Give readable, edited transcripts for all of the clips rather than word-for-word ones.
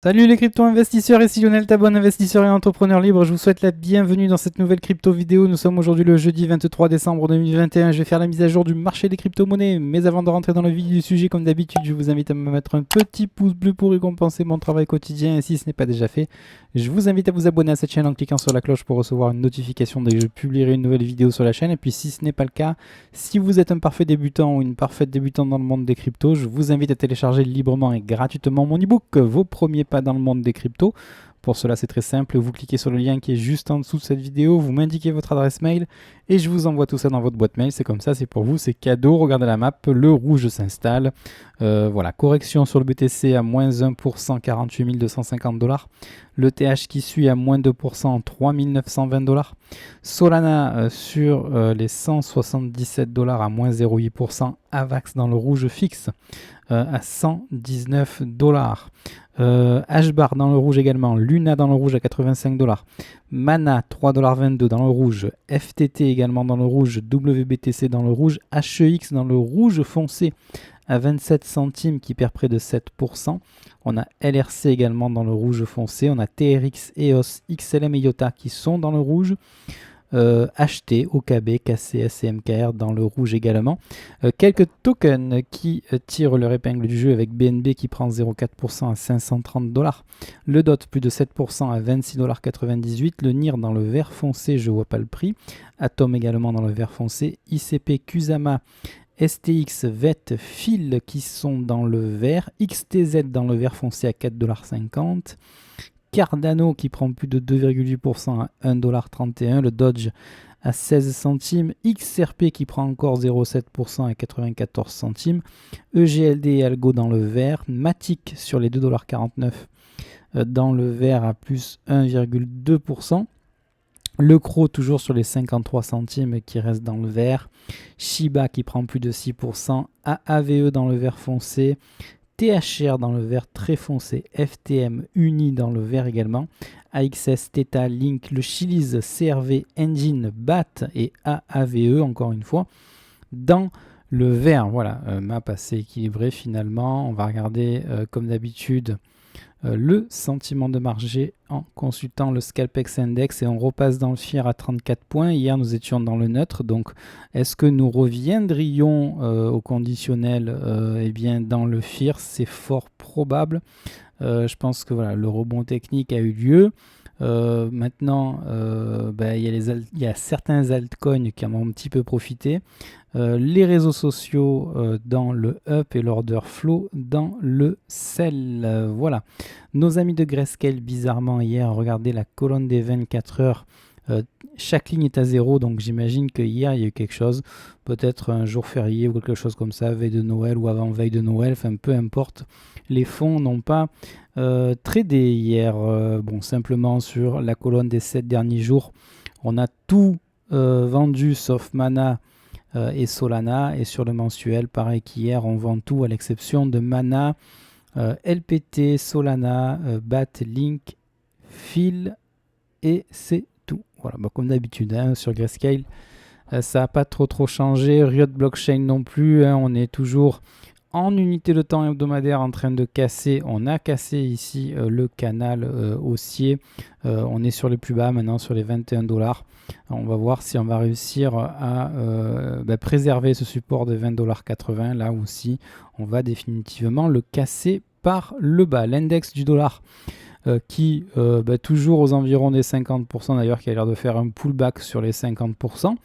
Salut les crypto-investisseurs, ici Lionel Tabon, investisseur et entrepreneur libre. Je vous souhaite la bienvenue dans cette nouvelle crypto vidéo. Nous sommes aujourd'hui le jeudi 23 décembre 2021. Je vais faire la mise à jour du marché des crypto-monnaies. Mais avant de rentrer dans le vif du sujet, comme d'habitude, je vous invite à me mettre un petit pouce bleu pour récompenser mon travail quotidien. Et si ce n'est pas déjà fait, je vous invite à vous abonner à cette chaîne en cliquant sur la cloche pour recevoir une notification dès que je publierai une nouvelle vidéo sur la chaîne. Et puis si ce n'est pas le cas, si vous êtes un parfait débutant ou une parfaite débutante dans le monde des cryptos, je vous invite à télécharger librement et gratuitement mon ebook Vos premiers pas dans le monde des cryptos. Pour cela, c'est très simple, vous cliquez sur le lien qui est juste en dessous de cette vidéo, vous m'indiquez votre adresse mail et je vous envoie tout ça dans votre boîte mail. C'est comme ça, c'est pour vous, c'est cadeau. Regardez la map, le rouge s'installe. Voilà, correction sur le BTC à moins 1%, 48 250 $. Le TH qui suit à moins 2%, 3 920 $. Solana sur les 177 $ à moins 0,8%. Avax dans le rouge fixe à 119 $. HBAR dans le rouge également, Luna dans le rouge à 85 $, Mana 3,22 $ dans le rouge, FTT également dans le rouge, WBTC dans le rouge, HEX dans le rouge foncé à 27 centimes qui perd près de 7%. On a LRC également dans le rouge foncé, on a TRX, EOS, XLM et IOTA qui sont dans le rouge. HT, OKB, KCS et MKR dans le rouge également. Quelques tokens qui tirent leur épingle du jeu avec BNB qui prend 0,4% à 530 $. Le DOT plus de 7% à 26,98 $. Le NIR dans le vert foncé, je vois pas le prix. Atom également dans le vert foncé. ICP, Kusama, STX, VET, FIL qui sont dans le vert. XTZ dans le vert foncé à 4,50 $. Cardano qui prend plus de 2,8% à 1,31 $, le Dodge à 16 centimes, XRP qui prend encore 0,7% à 94 centimes, EGLD et Algo dans le vert, Matic sur les 2,49 $ dans le vert à plus 1,2%, le CRO toujours sur les 53 centimes qui reste dans le vert, Shiba qui prend plus de 6%, AAVE dans le vert foncé, THR dans le vert très foncé, FTM Uni dans le vert également, AXS, Theta, Link, le Chiliz, CRV, Engine, BAT et AAVE encore une fois dans le vert. Voilà, map assez équilibrée finalement. On va regarder comme d'habitude le sentiment de marché en consultant le Scalpex Index et on repasse dans le FIR à 34 points. Hier, nous étions dans le neutre. Donc, est-ce que nous reviendrions au conditionnel eh bien, dans le FIR? C'est fort probable. Je pense que voilà, le rebond technique a eu lieu. Maintenant, il y a certains altcoins qui en ont un petit peu profité. Les réseaux sociaux dans le up et l'order flow dans le sell. Voilà. Nos amis de Grayscale, bizarrement, hier, regardez la colonne des 24 heures. Chaque ligne est à zéro, donc j'imagine que hier il y a eu quelque chose, peut-être un jour férié ou quelque chose comme ça, veille de Noël ou avant-veille de Noël, enfin peu importe. Les fonds n'ont pas tradé hier. Bon, simplement sur la colonne des 7 derniers jours, on a tout vendu sauf Mana et Solana. Et sur le mensuel, pareil qu'hier, on vend tout à l'exception de Mana, LPT, Solana, BAT, Link, Phil et c'est tout. Voilà, bah, comme d'habitude hein, sur Grayscale, ça n'a pas trop changé. Riot Blockchain non plus, hein, on est toujours en unité de temps hebdomadaire en train de casser. On a cassé ici le canal haussier. On est sur les plus bas maintenant, sur les 21 $. On va voir si on va réussir à préserver ce support de 20,80 $. Là aussi, on va définitivement le casser par le bas. L'index du dollar qui toujours aux environs des 50% d'ailleurs, qui a l'air de faire un pullback sur les 50%.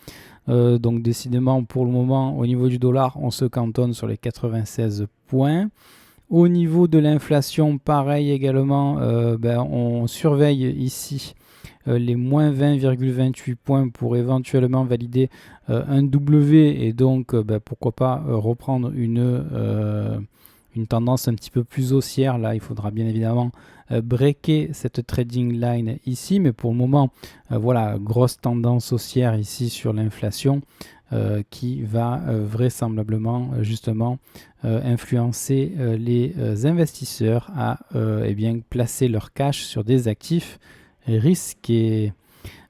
Donc décidément pour le moment au niveau du dollar on se cantonne sur les 96 points. Au niveau de l'inflation pareil également, on surveille ici les moins 20,28 points pour éventuellement valider un W et donc pourquoi pas reprendre une tendance un petit peu plus haussière. Là il faudra bien évidemment breaker cette trading line ici, mais pour le moment voilà, grosse tendance haussière ici sur l'inflation qui va vraisemblablement justement influencer les investisseurs à placer leur cash sur des actifs risqués.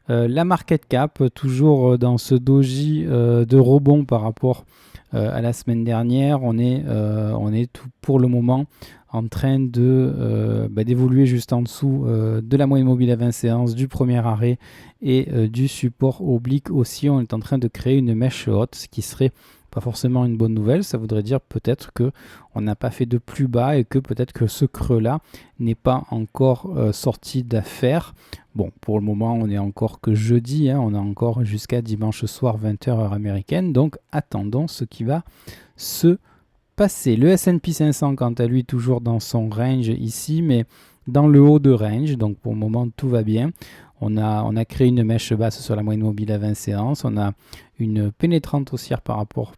La market cap, toujours dans ce doji de rebond par rapport à la semaine dernière. On est tout pour le moment en train d'évoluer juste en dessous de la moyenne mobile à 20 séances, du premier arrêt et du support oblique aussi. On est en train de créer une mèche haute, ce qui serait pas forcément une bonne nouvelle. Ça voudrait dire peut-être que on n'a pas fait de plus bas et que peut-être que ce creux-là n'est pas encore sorti d'affaire. Bon, pour le moment, on est encore que jeudi, hein, on a encore jusqu'à dimanche soir 20h heure américaine, donc attendons ce qui va se passer. Le S&P 500, quant à lui, toujours dans son range ici, mais dans le haut de range, donc pour le moment, tout va bien. On a créé une mèche basse sur la moyenne mobile à 20 séances, on a une pénétrante haussière par rapport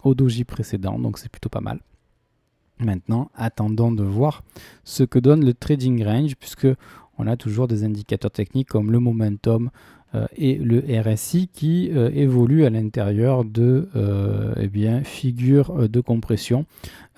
au doji précédent, donc c'est plutôt pas mal. Maintenant, attendons de voir ce que donne le trading range, puisque on a toujours des indicateurs techniques comme le momentum et le RSI qui évoluent à l'intérieur de figures de compression.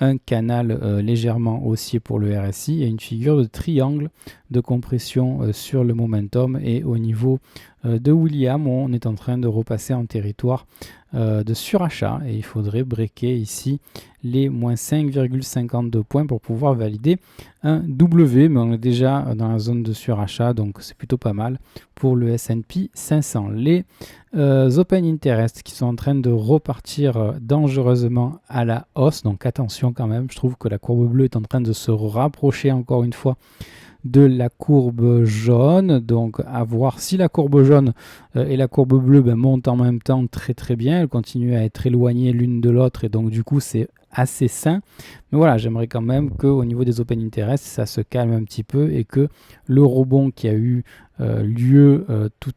Un canal légèrement haussier pour le RSI et une figure de triangle de compression sur le momentum. Et au niveau de William, on est en train de repasser en territoire de surachat et il faudrait breaker ici les moins 5,52 points pour pouvoir valider un W, mais on est déjà dans la zone de surachat, donc c'est plutôt pas mal pour le S&P 500. Les Open Interest qui sont en train de repartir dangereusement à la hausse, donc attention quand même, je trouve que la courbe bleue est en train de se rapprocher encore une fois de la courbe jaune, donc à voir si la courbe jaune et la courbe bleue montent en même temps très très bien, elles continuent à être éloignées l'une de l'autre et donc du coup c'est assez sain, mais voilà, j'aimerais quand même qu'au niveau des Open Interest ça se calme un petit peu et que le rebond qui a eu lieu tout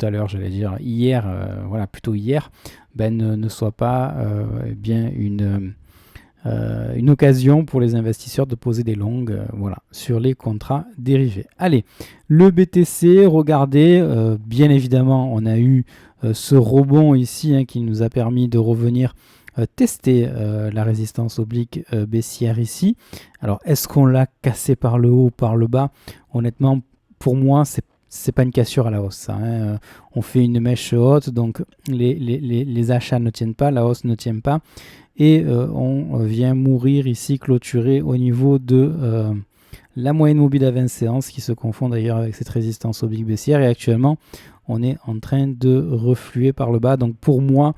à l'heure, j'allais dire hier, plutôt hier, ne soit pas une occasion pour les investisseurs de poser des longues sur les contrats dérivés. Allez, le BTC, regardez, bien évidemment, on a eu ce rebond ici qui nous a permis de revenir tester la résistance oblique baissière ici. Alors, est-ce qu'on l'a cassé par le haut ou par le bas? Honnêtement, pour moi, c'est pas une cassure à la hausse. On fait une mèche haute, donc les achats ne tiennent pas, la hausse ne tient pas. Et on vient mourir ici, clôturer au niveau de la moyenne mobile à 20 séances qui se confond d'ailleurs avec cette résistance oblique baissière. Et actuellement, on est en train de refluer par le bas. Donc pour moi,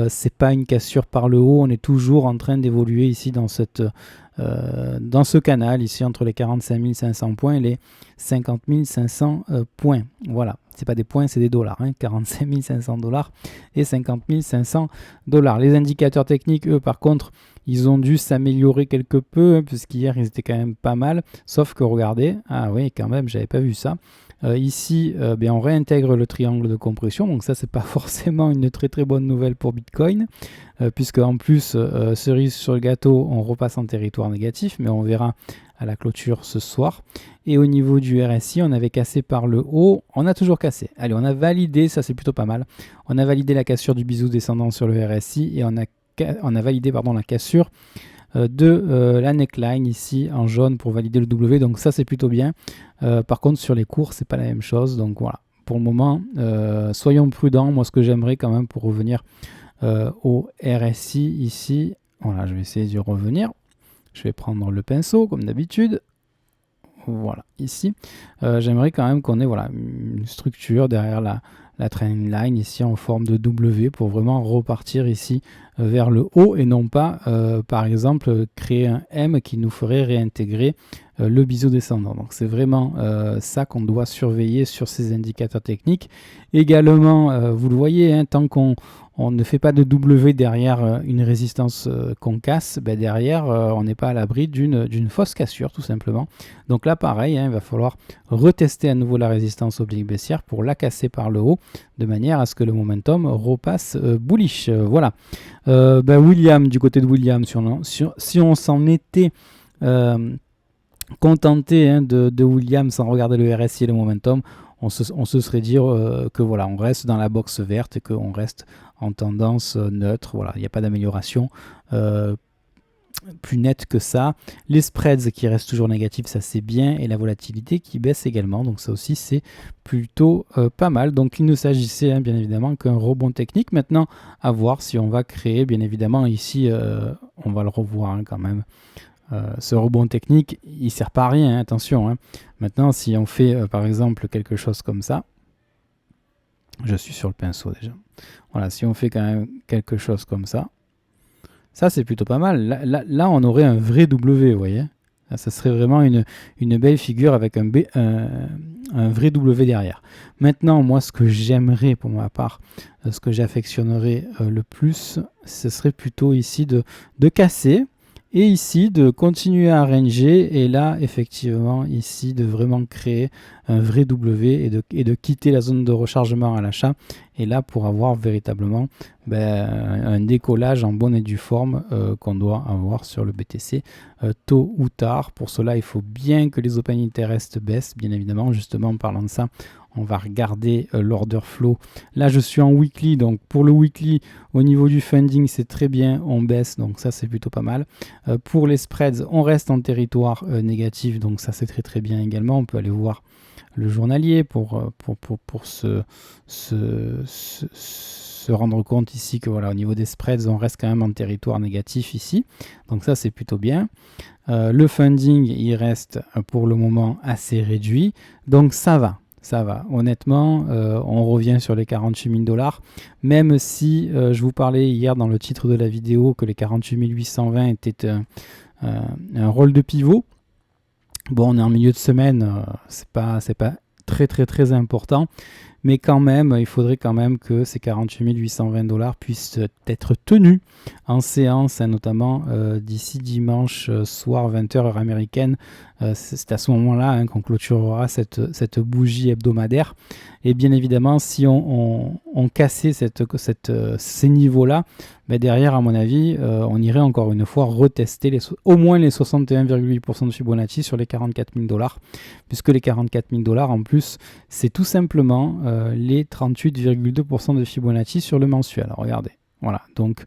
c'est pas une cassure par le haut. On est toujours en train d'évoluer ici dans ce canal, ici entre les 45 500 points et les 50 500 points. Voilà, c'est pas des points, c'est des dollars. 45 500 dollars et 50 500 dollars. Les indicateurs techniques, eux, par contre, ils ont dû s'améliorer quelque peu, puisqu'hier, ils étaient quand même pas mal. Sauf que, regardez, ah oui, quand même, j'avais pas vu ça. Ici, on réintègre le triangle de compression, donc ça c'est pas forcément une très très bonne nouvelle pour Bitcoin, puisque en plus, cerise sur le gâteau, on repasse en territoire négatif, mais on verra à la clôture ce soir. Et au niveau du RSI, on avait cassé par le haut, on a toujours cassé. Allez, on a validé, ça c'est plutôt pas mal, on a validé la cassure du bisou descendant sur le RSI et on a validé la cassure de la neckline ici en jaune pour valider le W, donc ça c'est plutôt bien. Par contre sur les cours c'est pas la même chose, donc voilà, pour le moment soyons prudents. Moi ce que j'aimerais quand même pour revenir au RSI ici, voilà, je vais essayer d'y revenir, je vais prendre le pinceau comme d'habitude. Voilà, ici, j'aimerais quand même qu'on ait une structure derrière la trendline ici en forme de W pour vraiment repartir ici vers le haut et non pas, par exemple, créer un M qui nous ferait réintégrer le biseau descendant. Donc c'est vraiment ça qu'on doit surveiller sur ces indicateurs techniques. Également, vous le voyez, tant qu'on ne fait pas de W derrière une résistance qu'on casse, derrière on n'est pas à l'abri d'une fausse cassure tout simplement. Donc là pareil, il va falloir retester à nouveau la résistance oblique baissière pour la casser par le haut de manière à ce que le momentum repasse bullish. Voilà. William, du côté de William, si on s'en était contenté de William sans regarder le RSI et le momentum, on se serait dire que voilà, on reste dans la box verte et qu'on reste en tendance neutre. Voilà, il n'y a pas d'amélioration plus net que ça. Les spreads qui restent toujours négatifs, ça c'est bien, et la volatilité qui baisse également, donc ça aussi c'est plutôt pas mal. Donc il ne s'agissait bien évidemment qu'un rebond technique. Maintenant, à voir si on va créer, bien évidemment ici, on va le revoir quand même. Ce rebond technique, il ne sert pas à rien, attention. Maintenant, si on fait par exemple quelque chose comme ça, je suis sur le pinceau déjà. Voilà, si on fait quand même quelque chose comme ça, ça, c'est plutôt pas mal. Là, on aurait un vrai W, vous voyez. Là, ça serait vraiment une belle figure avec un vrai W derrière. Maintenant, moi, ce que j'aimerais pour ma part, ce que j'affectionnerais le plus, ce serait plutôt ici de casser. Et ici, de continuer à ranger, et là, effectivement, ici, de vraiment créer un vrai W et de quitter la zone de rechargement à l'achat. Et là, pour avoir véritablement un décollage en bonne et due forme qu'on doit avoir sur le BTC tôt ou tard. Pour cela, il faut bien que les open interest baissent, bien évidemment. Justement, en parlant de ça, on va regarder l'order flow. Là, je suis en weekly, donc pour le weekly, au niveau du funding, c'est très bien, on baisse, donc ça, c'est plutôt pas mal. Pour les spreads, on reste en territoire négatif, donc ça, c'est très très bien également. On peut aller voir le journalier pour se rendre compte ici que voilà, au niveau des spreads, on reste quand même en territoire négatif ici. Donc ça, c'est plutôt bien. Le funding, il reste pour le moment assez réduit, donc ça va. Ça va, honnêtement, on revient sur les 48 000 $, même si je vous parlais hier dans le titre de la vidéo que les 48 820 étaient un rôle de pivot. Bon, on est en milieu de semaine, c'est pas très très très important, mais quand même, il faudrait quand même que ces 48 820 $ puissent être tenus en séance, notamment d'ici dimanche soir 20h heure américaine. C'est à ce moment-là qu'on clôturera cette bougie hebdomadaire. Et bien évidemment, si on cassait ces niveaux-là, derrière, à mon avis, on irait encore une fois retester au moins les 61,8% de Fibonacci sur les 44 000 $, puisque les 44 000 $ en plus, c'est tout simplement les 38,2% de Fibonacci sur le mensuel. Alors, regardez, voilà, donc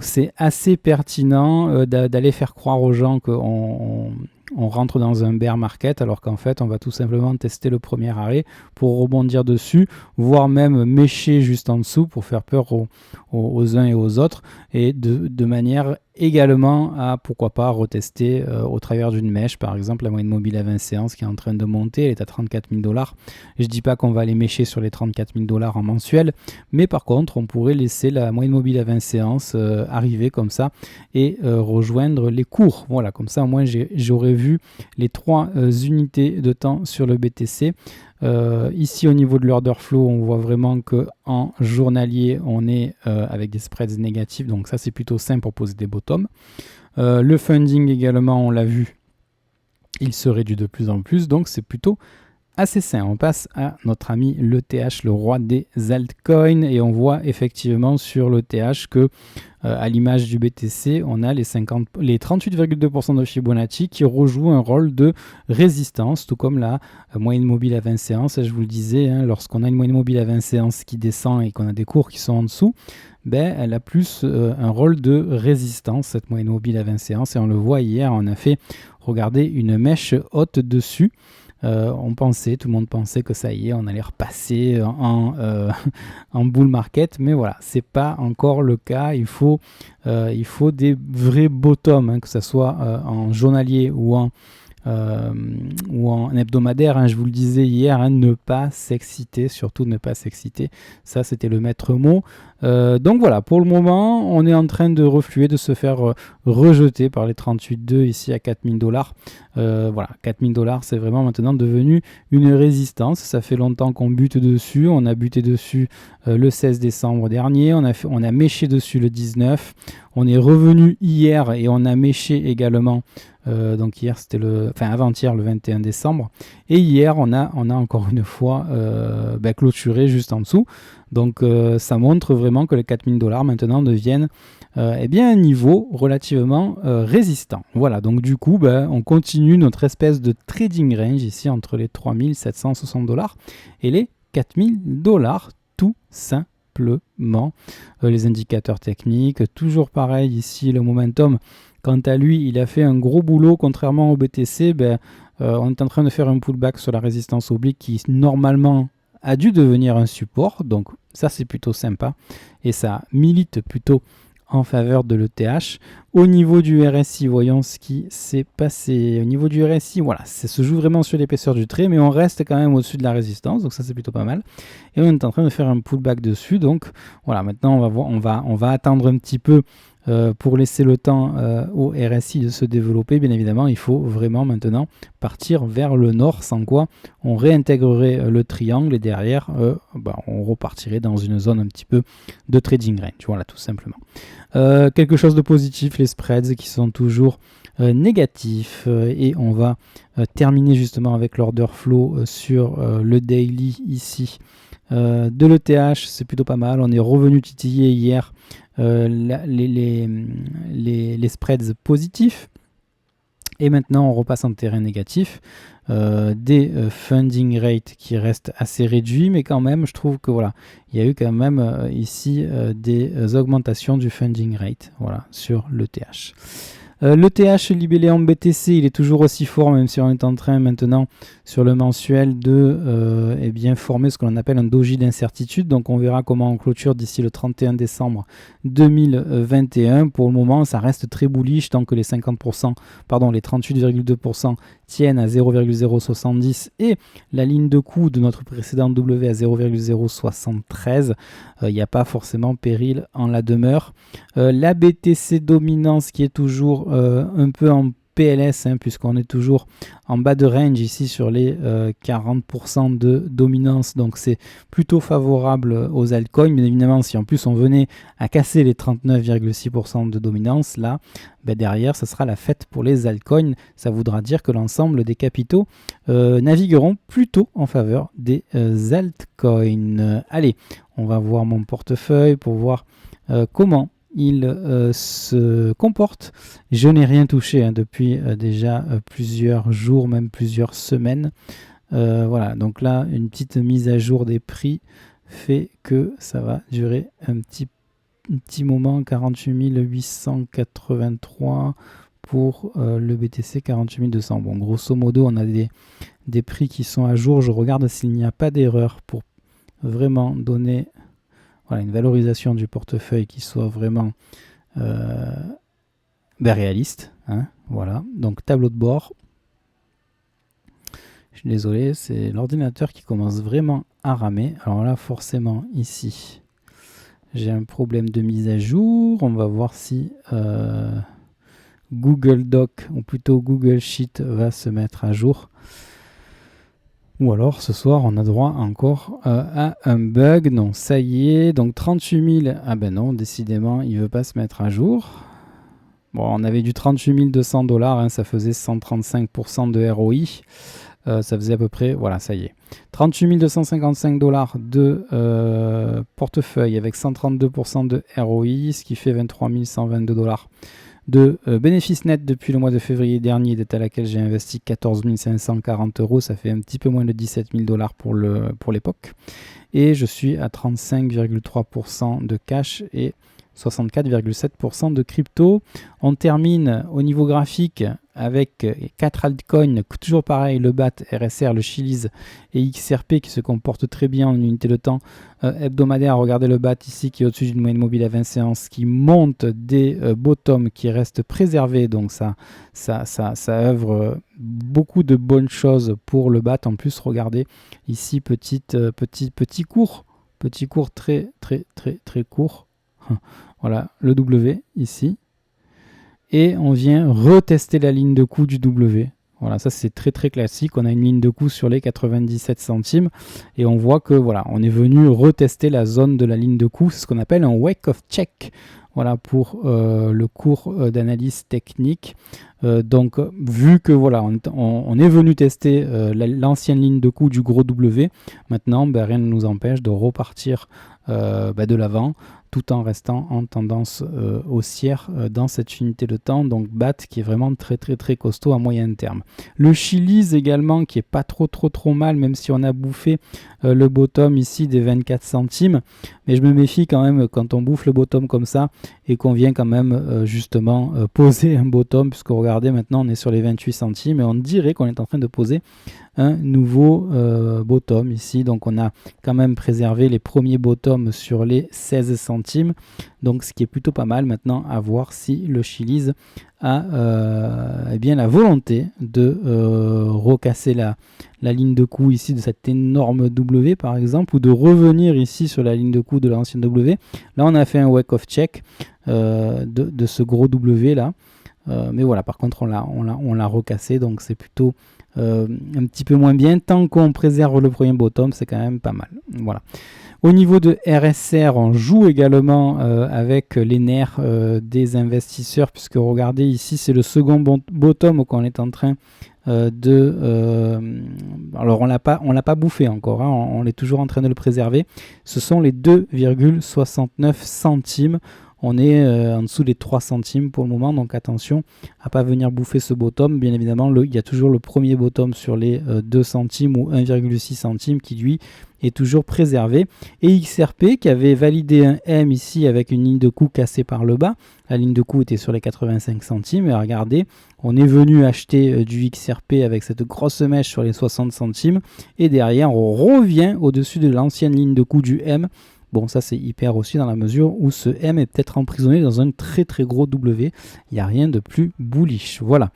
c'est assez pertinent d'aller faire croire aux gens qu'on rentre dans un bear market, alors qu'en fait on va tout simplement tester le premier arrêt pour rebondir dessus, voire même mécher juste en dessous pour faire peur aux uns et aux autres, et de manière également à, pourquoi pas, retester au travers d'une mèche, par exemple la moyenne mobile à 20 séances qui est en train de monter, elle est à 34 000 $. Je dis pas qu'on va aller mécher sur les 34 000 $ en mensuel, mais par contre on pourrait laisser la moyenne mobile à 20 séances arriver comme ça et rejoindre les cours. Voilà, comme ça au moins j'aurais vu les 3 unités de temps sur le BTC. Ici au niveau de l'order flow, on voit vraiment que en journalier on est avec des spreads négatifs, donc ça c'est plutôt simple pour poser des bottoms. Le funding également, on l'a vu, il se réduit de plus en plus, donc c'est plutôt assez sain. On passe à notre ami l'ETH, le roi des altcoins, et on voit effectivement sur l'ETH que à l'image du BTC, on a les 38,2% de Fibonacci qui rejouent un rôle de résistance, tout comme la moyenne mobile à 20 séances. Je vous le disais, lorsqu'on a une moyenne mobile à 20 séances qui descend et qu'on a des cours qui sont en dessous, elle a plus un rôle de résistance, cette moyenne mobile à 20 séances. Et on le voit hier, on a fait, regardez, une mèche haute dessus. Tout le monde pensait que ça y est, on allait repasser en bull market, mais voilà, c'est pas encore le cas. Il faut des vrais bottoms, que ce soit en journalier ou en hebdomadaire. Je vous le disais hier, ne pas s'exciter, surtout ne pas s'exciter, ça c'était le maître mot. Donc voilà, pour le moment on est en train de refluer, de se faire rejeter par les 38,2 ici à 4000 $. Voilà, 4000 $, c'est vraiment maintenant devenu une résistance. Ça fait longtemps qu'on bute dessus, on a buté dessus le 16 décembre dernier, on a méché dessus le 19, on est revenu hier et on a méché également. Donc hier c'était avant-hier le 21 décembre, et hier on a encore une fois clôturé juste en dessous. Donc ça montre vraiment que les 4000 $ maintenant deviennent un niveau relativement résistant. Voilà, donc du coup on continue notre espèce de trading range ici entre les 3760 $ et les 4000 $, tout simplement. Les indicateurs techniques, toujours pareil ici, le momentum quant à lui, il a fait un gros boulot, contrairement au BTC. On est en train de faire un pullback sur la résistance oblique qui normalement a dû devenir un support, donc ça c'est plutôt sympa et ça milite plutôt en faveur de l'ETH. Au niveau du RSI, voyons ce qui s'est passé. Au niveau du RSI, voilà, ça se joue vraiment sur l'épaisseur du trait, mais on reste quand même au-dessus de la résistance, donc ça c'est plutôt pas mal. Et on est en train de faire un pullback dessus, donc voilà, maintenant on va voir, on va attendre un petit peu pour laisser le temps au RSI de se développer. Bien évidemment, il faut vraiment maintenant partir vers le nord, sans quoi on réintégrerait le triangle et derrière, on repartirait dans une zone un petit peu de trading range. Voilà, tout simplement. Quelque chose de positif, les spreads qui sont toujours négatifs et on va terminer justement avec l'order flow sur le daily ici. De l'ETH, c'est plutôt pas mal. On est revenu titiller hier les spreads positifs. Et maintenant, on repasse en terrain négatif. Des funding rates qui restent assez réduits, mais quand même, je trouve que voilà, il y a eu quand même ici des augmentations du funding rate, voilà, sur l'ETH. L'ETH libellé en BTC, il est toujours aussi fort, même si on est en train maintenant sur le mensuel de former ce que l'on appelle un doji d'incertitude. Donc on verra comment on clôture d'ici le 31 décembre 2021. Pour le moment, ça reste très bullish tant que les 50%, pardon, les 38,2% tiennent à 0,070 et la ligne de coût de notre précédent W à 0,073. Il n'y a pas forcément péril en la demeure. La BTC dominance qui est toujours un peu en PLS, puisqu'on est toujours en bas de range ici sur les 40% de dominance, donc c'est plutôt favorable aux altcoins. Bien évidemment, si en plus on venait à casser les 39,6% de dominance, là, derrière, ce sera la fête pour les altcoins. Ça voudra dire que l'ensemble des capitaux navigueront plutôt en faveur des altcoins. Allez, on va voir mon portefeuille pour voir comment il se comporte. Je n'ai rien touché depuis déjà plusieurs jours, même plusieurs semaines. Voilà, donc là, une petite mise à jour des prix fait que ça va durer un petit moment. 48 883 pour le BTC, 48 200. Bon, grosso modo, on a des prix qui sont à jour. Je regarde s'il n'y a pas d'erreur pour vraiment donner une valorisation du portefeuille qui soit vraiment réaliste. Voilà, donc tableau de bord. Je suis désolé, c'est l'ordinateur qui commence vraiment à ramer. Alors là, forcément, ici, j'ai un problème de mise à jour. On va voir si Google Doc, ou plutôt Google Sheet, va se mettre à jour. Ou alors, ce soir, on a droit encore à un bug. Non, ça y est. Donc, 38 000. Ah ben non, décidément, il ne veut pas se mettre à jour. Bon, on avait du 38 200 $. Ça faisait 135% de ROI. Ça faisait à peu près... Voilà, ça y est. 38 255 $ de portefeuille avec 132% de ROI, ce qui fait 23 122 $ de bénéfices nets depuis le mois de février dernier, date à laquelle j'ai investi 14 540 €. Ça fait un petit peu moins de 17 000 $ pour l'époque. Et je suis à 35,3% de cash et 64,7% de crypto. On termine au niveau graphique avec 4 altcoins, toujours pareil, le BAT, RSR, le Chiliz et XRP qui se comportent très bien en unité de temps hebdomadaire. Regardez le BAT ici qui est au-dessus d'une moyenne mobile à 20 séances, qui monte des bottoms qui restent préservés, donc ça œuvre beaucoup de bonnes choses pour le BAT. En plus, regardez ici, petit cours très court. Voilà le W ici. Et on vient retester la ligne de coût du W. Voilà, ça c'est très classique. On a une ligne de coût sur les 97 centimes et on voit que voilà, on est venu retester la zone de la ligne de coût. C'est ce qu'on appelle un wake of check. Voilà pour le cours d'analyse technique. Donc vu que voilà, on est venu tester l'ancienne ligne de coût du gros W, maintenant rien ne nous empêche de repartir de l'avant tout en restant en tendance haussière dans cette unité de temps, donc BAT qui est vraiment très costaud à moyen terme. Le Chiliz également qui est pas trop mal, même si on a bouffé le bottom ici des 24 centimes, mais je me méfie quand même quand on bouffe le bottom comme ça et qu'on vient quand même justement poser un bottom, puisque regardez maintenant on est sur les 28 centimes et on dirait qu'on est en train de poser un nouveau bottom ici. Donc on a quand même préservé les premiers bottoms sur les 16 centimes, donc ce qui est plutôt pas mal. Maintenant à voir si le Chiliz a eh bien la volonté de recasser la ligne de coup ici de cette énorme W par exemple, ou de revenir ici sur la ligne de coup de l'ancienne W. Là on a fait un wake off check de ce gros W là, mais voilà, par contre on l'a recassé, donc c'est plutôt un petit peu moins bien. Tant qu'on préserve le premier bottom, c'est quand même pas mal. Voilà. Au niveau de RSR, on joue également avec les nerfs des investisseurs, puisque regardez ici, c'est le second bottom qu'on est en train alors on l'a pas bouffé encore, hein, on est toujours en train de le préserver. Ce sont les 2,69 centimes. On est en dessous des 3 centimes pour le moment, donc attention à pas venir bouffer ce bottom. Bien évidemment, il y a toujours le premier bottom sur les 2 centimes ou 1,6 centimes qui lui est toujours préservé. Et XRP qui avait validé un M ici avec une ligne de coup cassée par le bas. La ligne de coup était sur les 85 centimes. Et regardez, on est venu acheter du XRP avec cette grosse mèche sur les 60 centimes. Et derrière, on revient au-dessus de l'ancienne ligne de coup du M. Bon, ça c'est hyper aussi dans la mesure où ce M est peut-être emprisonné dans un très gros W. Il n'y a rien de plus bullish. Voilà.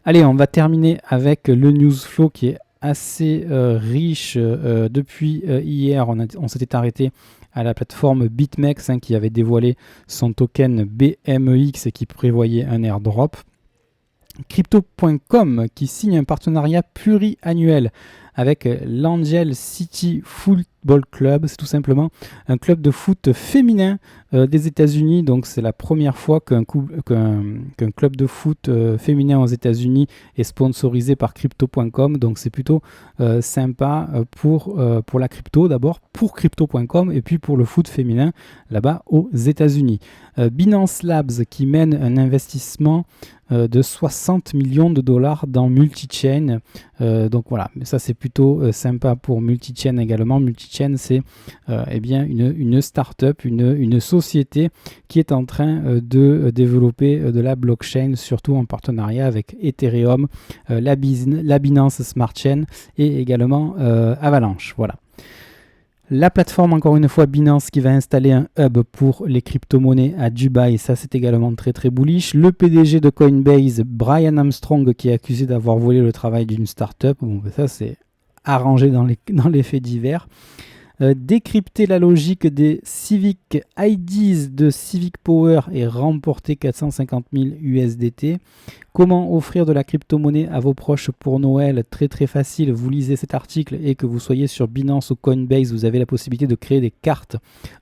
Allez, on va terminer avec le news flow qui est assez riche. Depuis hier, on s'était arrêté à la plateforme BitMEX qui avait dévoilé son token BMEX et qui prévoyait un airdrop. Crypto.com qui signe un partenariat pluriannuel avec l'Angel City Football Club. C'est tout simplement un club de foot féminin des États-Unis. Donc c'est la première fois qu'un club de foot féminin aux États-Unis est sponsorisé par Crypto.com. Donc c'est plutôt sympa pour la crypto d'abord, pour Crypto.com et puis pour le foot féminin là-bas aux États-Unis. Binance Labs qui mène un investissement de 60 millions de dollars dans Multichain. Donc voilà, mais ça c'est plutôt sympa pour Multichain également. Multichain c'est eh bien une start-up, une société qui est en train de développer de la blockchain, surtout en partenariat avec Ethereum, la Binance Smart Chain et également Avalanche. Voilà. La plateforme, encore une fois, Binance qui va installer un hub pour les crypto-monnaies à Dubaï, ça c'est également très bullish. Le PDG de Coinbase, Brian Armstrong, qui est accusé d'avoir volé le travail d'une start-up. Bon, ça c'est arrangé dans les faits divers. Décrypter la logique des Civic IDs de Civic Power et remporter 450 000 USDT. Comment offrir de la crypto-monnaie à vos proches pour Noël? Très facile, vous lisez cet article et que vous soyez sur Binance ou Coinbase, vous avez la possibilité de créer des cartes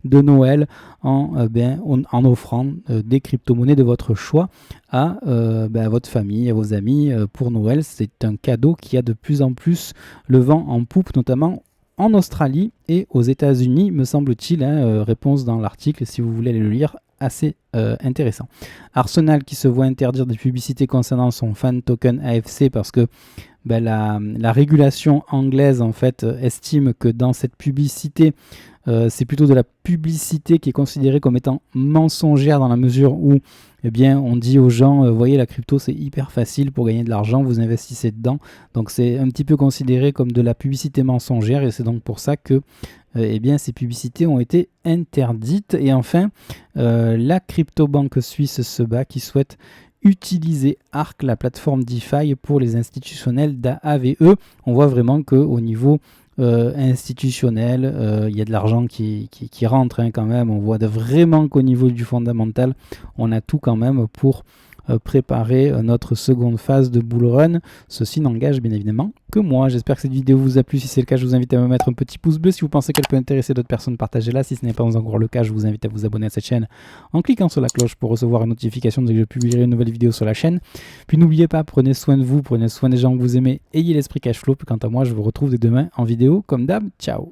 de Noël en offrant des crypto-monnaies de votre choix à votre famille, à vos amis pour Noël. C'est un cadeau qui a de plus en plus le vent en poupe, notamment en Australie et aux États-Unis, me semble-t-il. Réponse dans l'article si vous voulez aller le lire, assez intéressant. Arsenal qui se voit interdire des publicités concernant son fan token AFC parce que la régulation anglaise en fait estime que dans cette publicité, c'est plutôt de la publicité qui est considérée comme étant mensongère dans la mesure où on dit aux gens, voyez, la crypto c'est hyper facile pour gagner de l'argent, vous investissez dedans. Donc c'est un petit peu considéré comme de la publicité mensongère et c'est donc pour ça que ces publicités ont été interdites. Et enfin, la crypto-banque suisse SEBA qui souhaite utiliser ARC, la plateforme DeFi, pour les institutionnels d'AVE. On voit vraiment qu'au niveau institutionnel, il y a de l'argent qui rentre quand même. On voit vraiment qu'au niveau du fondamental, on a tout quand même pour préparer notre seconde phase de bull run. Ceci n'engage bien évidemment que moi. J'espère que cette vidéo vous a plu. Si c'est le cas, je vous invite à me mettre un petit pouce bleu. Si vous pensez qu'elle peut intéresser d'autres personnes, partagez-la. Si ce n'est pas encore le cas, je vous invite à vous abonner à cette chaîne en cliquant sur la cloche pour recevoir une notification dès que je publierai une nouvelle vidéo sur la chaîne. Puis n'oubliez pas, prenez soin de vous, prenez soin des gens que vous aimez, ayez l'esprit cash flow. Quant à moi, je vous retrouve dès demain en vidéo comme d'hab. Ciao.